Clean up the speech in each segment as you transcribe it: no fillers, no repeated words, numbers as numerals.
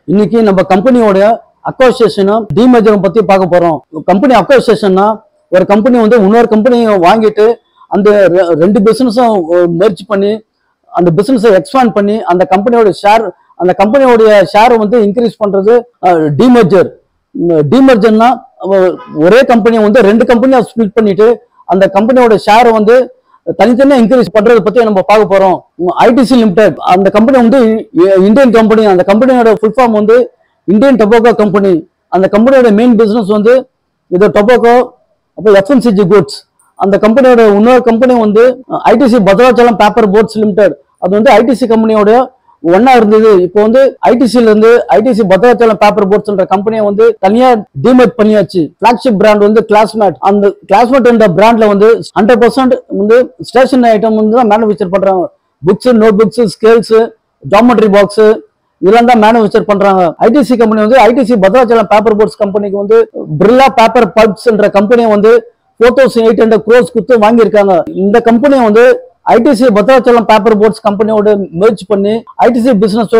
இன்னைக்கு நம்ம கம்பெனியோட அக்வசிஷனும் டிமேஜரும் பத்தி பார்க்க போறோம். கம்பெனி அக்வசிஷன்னா ஒரு கம்பெனி வந்து இன்னொரு கம்பெனியை வாங்கிட்டு அந்த ரெண்டு பிசினஸும் மெர்ஜ் பண்ணி அந்த பிசினஸை எக்ஸ்பாண்ட் பண்ணி அந்த கம்பெனியோட ஷேரை வந்து இன்க்ரீஸ் பண்றது டிமேஜர். டிமேஜர்னா ஒரே கம்பெனியை வந்து ரெண்டு கம்பெனியா ஸ்பிளிட் பண்ணிட்டு அந்த கம்பெனியோட ஷேரை வந்து தனித்தனியா இன்க்ரீஸ் பண்றதை பத்தி நம்ம பார்க்க போறோம். ஐடிசி லிமிடெட் அந்த கம்பெனி வந்து இந்தியன் கம்பெனி. அந்த கம்பெனியோட ஃபுல் ஃபார்ம் வந்து இந்தியன் டொபாக்கோ கம்பெனி. அந்த கம்பெனியோட மெயின் பிசினஸ் வந்து இது டொபாக்கோ, அப்புறம் எஃப்எம்சிஜி குட்ஸ். அந்த கம்பெனியோட இன்னொரு கம்பெனி வந்து ITC Bhadrachalam paper boards limited. அது வந்து ஐடிசி கம்பெனியோட ஒன்னா இருந்தது. இப்போ வந்து ஐடிசில இருந்து ஐடிசி பத்ராச்சலம் பேப்பர் போர்ட்ஸ்ன்ற கம்பெனியை வந்து தனியா டிமேட் பண்ணியாச்சு. பிளாக்ஷிப் பிராண்ட் வந்து கிளாஸ்மேட். அந்த கிளாஸ்மேட் என்ற பிராண்ட்ல வந்து 100% வந்து ஸ்டேஷனரி ஐட்டம் வந்து தான் மேனுஃபேக்சர் பண்றாங்க. Books, note books, scales, geometry box இதெல்லாம் தான் மேனுஃபேக்சர் பண்றாங்க. ஐடிசி கம்பெனி வந்து ஐடிசி பத்ராச்சலம் பேப்பர் போர்ட்ஸ் கம்பெனிக்கு வந்து பிர்லா பேப்பர் பல்ப்ஸ் என்ற கம்பெனியை வந்து 4800 crores கொடுத்து வாங்கியிருக்காங்க. இந்த கம்பெனியை வந்து ஐடிசி பத்ராச்சலம் பேப்பர் போர்ட்ஸ் கம்பெனியோட மெர்ஜ் பண்ணி ITC business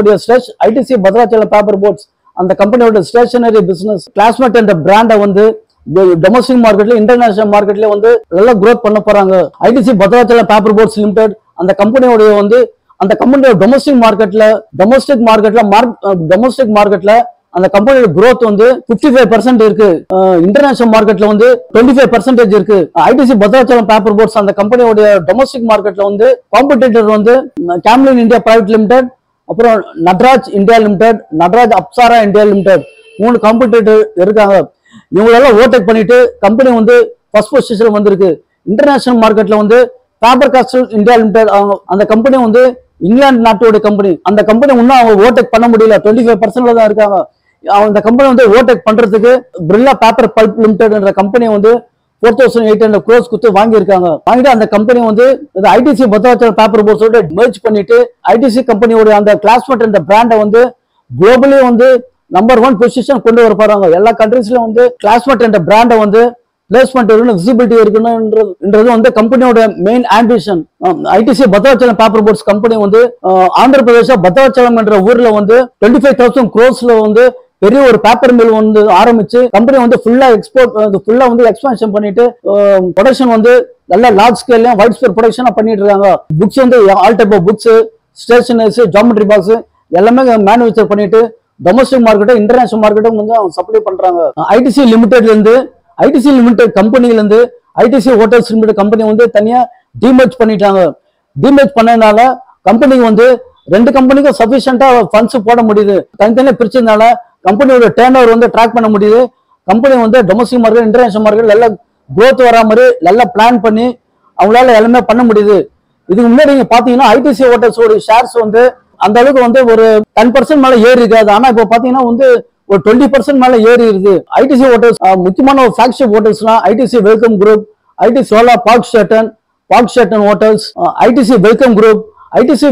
ITC Bhadrachalam paper boards அந்த கம்பெனியோட ஸ்டேஷனரி பிசினஸ் கிளாஸ்மேட் என்ற பிராண்டை வந்து டொமஸ்டிக் மார்க்கெட்ல இன்டர்நேஷனல் மார்க்கெட்ல வந்து நல்லா growth பண்ண போறாங்க. ITC Bhadrachalam paper boards limited அந்த கம்பெனியோட வந்து அந்த கம்பெனியோட டொமஸ்டிக் மார்க்கெட்ல அந்த கம்பெனியோட growth வந்து 55% இருக்கு. இன்டர்நேஷனல் மார்க்கெட்ல வந்து 25% இருக்கு. ஐடிசி பத்ராச்சலம் பேப்பர் போர்ட்ஸ் அந்த கம்பெனியோட டொமஸ்டிக் மார்க்கெட்ல வந்து காம்படிட்டர் வந்து கேம்லின் இந்தியா பிரைவேட் லிமிடெட், அப்புறம் Natraj India limited, Natraj Apsara India limited 3 competitor இருக்காங்க. இவங்களெல்லாம் ஓவர்டேக் பண்ணிட்டு கம்பெனி வந்து ஃபர்ஸ்ட் பொசிஷன்ல வந்திருக்கு. இன்டர்நேஷனல் மார்க்கெட்ல வந்து ஃபேபர் காஸ்டல் இந்தியா லிமிடெட் அந்த கம்பெனி வந்து இங்கிலாந்து நாட்டோட கம்பெனி. அந்த கம்பெனி இன்னும் அவங்க ஓவர்டேக் பண்ண முடியல, 25% தான் இருக்காங்க. அந்த கம்பெனி வந்து ஓவர்டேக் பண்றதுக்கு பிர்லா பேப்பர் பல்ப் லிமிடெட் என்ற கம்பெனி வந்து 4800 crores கொடுத்து வாங்கியிருக்காங்க. வாங்கிட்டு அந்த கம்பெனி வந்து ஐடிசி பத்ராச்சலம் பேப்பர் போர்ட்ஸோட மெர்ஜ் பண்ணிட்டு ஐடிசி கம்பெனியோட அந்த கிளாஸ்மேட் என்ற பிராண்டை வந்து குளோபலி வந்து நம்பர் 1 பொசிஷன் கொண்டு வர போறாங்க. எல்லா கண்ட்ரீஸ்லயும் வந்து கிளாஸ்மேட் என்ற பிராண்டை வந்து பிளேஸ்மெண்ட் இருக்கணும், விசிபிலிட்டி இருக்கணும்ன்றது வந்து கம்பெனியோட main ambition. ITC Bhadrachalam paper boards company வந்து ஆந்திர பிரதேச பத்ராச்சலம் என்ற ஊர்ல வந்து 25,000 crores வந்து பெரிய ஒரு பேப்பர் மில் வந்து ஆரம்பிச்சு கம்பெனி வந்து ஃபுல்லா வந்து எக்ஸ்பான்ஷன் பண்ணிட்டு ப்ரொடக்ஷன் வந்து நல்ல லார்ஜ் ஸ்கேல்ல வைட் ஸ்பேர் ப்ரொடக்ஷனா பண்ணிட்டு இருக்காங்க. புக்ஸ் வந்து all type of books, stationeries, geometry box எல்லாமே மேனுஃபேக்சர் பண்ணிட்டு டொமஸ்டிக் மார்க்கெட்டும் இன்டர்நேஷனல் மார்க்கெட்டும் வந்து அவங்க சப்ளை பண்றாங்க. ஐடிசி லிமிடெட் கம்பெனில இருந்து ஐடிசி ஹோட்டல்ஸ் லிமிடெட் கம்பெனி வந்து தனியா டிமேர்ஜ் பண்ணிட்டாங்க. டிமேர்ஜ் பண்ணதுனால கம்பெனிக்கு வந்து ரெண்டு கம்பெனிக்கும் சஃபிஷியன்டா ஃபண்ட்ஸ் போட முடியுது. தனித்தனியா பிரிச்சதுனால கம்பெனியோட டர்ன் ஓவர் வந்து ட்ராக் பண்ண முடியுது. கம்பெனி வந்து டொமஸ்டிக் மார்க்கெட், இன்டர்நேஷனல் மார்க்கெட் நல்லா growth வரா மாதிரி நல்லா பிளான் பண்ணி அவங்களால எல்லாமே பண்ண முடியுது. இதுக்கு முன்னாடி நீங்க பாத்தீங்கன்னா ஐடிசி ஹோட்டல்ஸோட ஷேர்ஸ் வந்து அந்த அளவுக்கு வந்து ஒரு 10% மேல ஏறி இருக்காது. ஆனா இப்போ பாத்தீங்கன்னா வந்து ஒரு 20% மேல ஏறி இருக்கு. ஐடிசி ஹோட்டல்ஸ் முக்கியமான ஒரு ஃபிளாக்ஷிப் ஹோட்டல்ஸ்லாம் ITC welcome group, ITC Chola park Sheraton hotels, ITC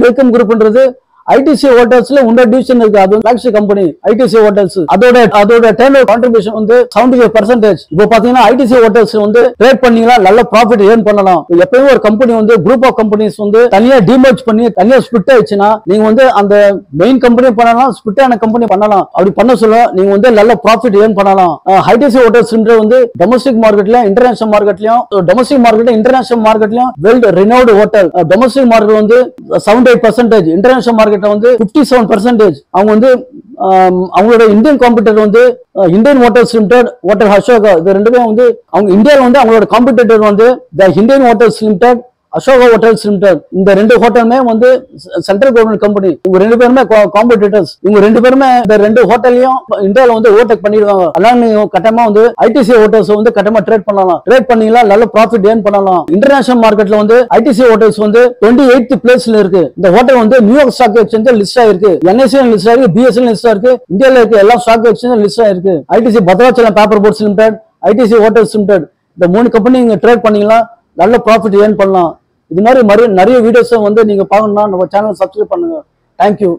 welcome குரூப்ன்றது ஐடிசி ஹோட்டல்ஸ்ல இன்னொரு டிவிஷன் இருக்கு. அது ஃபிளாக்ஷிப் கம்பெனி ஐடிசி ஹோட்டல்ஸ். அதோட டர்ன்ஓவர் கான்ட்ரிபியூஷன் வந்து 75%. இப்போ பாத்தீங்கன்னா ஐடிசி ஹோட்டல்ஸ் வந்து ட்ரேட் பண்ணீங்கன்னா நல்ல ப்ராஃபிட் ஏர்ன் பண்ணலாம். எப்பயுமே ஒரு கம்பெனி வந்து குரூப் ஆஃப் கம்பெனிஸ் வந்து தனியா டிமேர்ஜ் பண்ணி தனியா ஸ்பிளிட் ஆயிடுச்சுன்னா நீங்க வந்து அந்த மெயின் கம்பெனி பண்ணலாம், ஸ்பிளிட் ஆன கம்பெனி பண்ணலாம். அப்படி பண்ண சொல்ல நீங்க வந்து நல்ல ப்ராஃபிட் ஏர்ன் பண்ணலாம். ஐடிசி ஹோட்டல்ஸ் வந்து டொமஸ்டிக் மார்க்கெட்லயும் இன்டர்நேஷனல் மார்க்கெட்லயும் well renovated hotel. Domestic market வந்து 78%, இன்டர்நேஷனல் மார்க்கெட் வந்து 57%. அவங்க வந்து அவங்களோட இந்தியன் காம்படிட்டர் வந்து Indian hotels limited, hotel Ashoka, இது ரெண்டுமே வந்து அவங்க இந்தியாவில் வந்து அவங்களோட காம்படிட்டர் வந்து the Indian hotels limited, Ashoka hotels limited. இந்த ரெண்டு ஹோட்டலுமே வந்து சென்ட்ரல் கவர்மெண்ட் கம்பெனி. இவங்க ரெண்டு பேருமே காம்படிட்டர்ஸ். இவங்க ரெண்டு பேருமே இந்த ரெண்டு ஹோட்டலையும் இந்தியாவில் வந்து ஓவர்டேக் பண்ணிடுவாங்க. அதனால நீங்க கட்டமா வந்து ஐடிசி ஹோட்டல்ஸ் வந்து கட்டமா ட்ரேட் பண்ணீங்களா நல்ல ப்ராஃபிட் ஏர்ன் பண்ணலாம். இன்டர்நேஷனல் மார்க்கெட்ல வந்து ஐடிசி ஹோட்டல்ஸ் வந்து 28th பிளேஸ்ல இருக்கு. இந்த ஹோட்டல் வந்து நியூயார்க் ஸ்டாக் எக்ஸ்சேஞ்ச் லிஸ்ட் ஆயிருக்கு, NSE லிஸ்ட் ஆயிருக்கு, BSE லிஸ்ட் ஆயிருக்கு, இந்தியாவில் இருக்க எல்லா ஸ்டாக் எக்ஸ்சேஞ்ச் லிஸ்ட் ஆயிருக்கு. ITC Bhadrachalam paper boards limited, ITC hotels limited இந்த 3 கம்பெனி நீங்க ட்ரேட் பண்ணீங்களா நல்ல ப்ராஃபிட் ஏர்ன் பண்ணலாம். இது மாதிரி நிறைய வீடியோஸ் வந்து நீங்க பார்க்கணும்னா நம்ம சேனல் சப்ஸ்கிரைப் பண்ணுங்க. தேங்க்யூ.